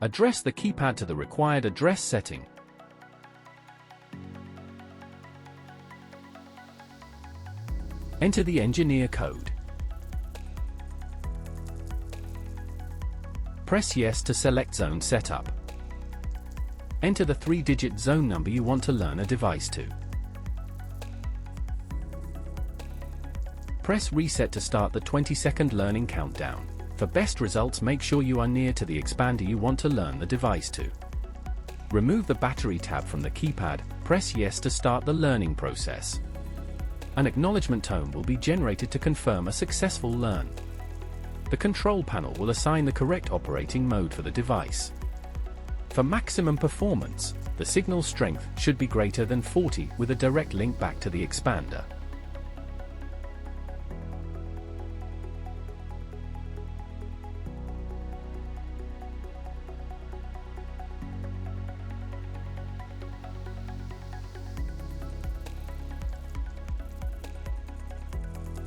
Address the keypad to the required address setting. Enter the engineer code. Press Yes to select zone setup. Enter the 3-digit zone number you want to learn a device to. Press Reset to start the 20-second learning countdown. For best results, make sure you are near to the expander you want to learn the device to. Remove the battery tab from the keypad, press Yes to start the learning process. An acknowledgement tone will be generated to confirm a successful learn. The control panel will assign the correct operating mode for the device. For maximum performance, the signal strength should be greater than 40 with a direct link back to the expander.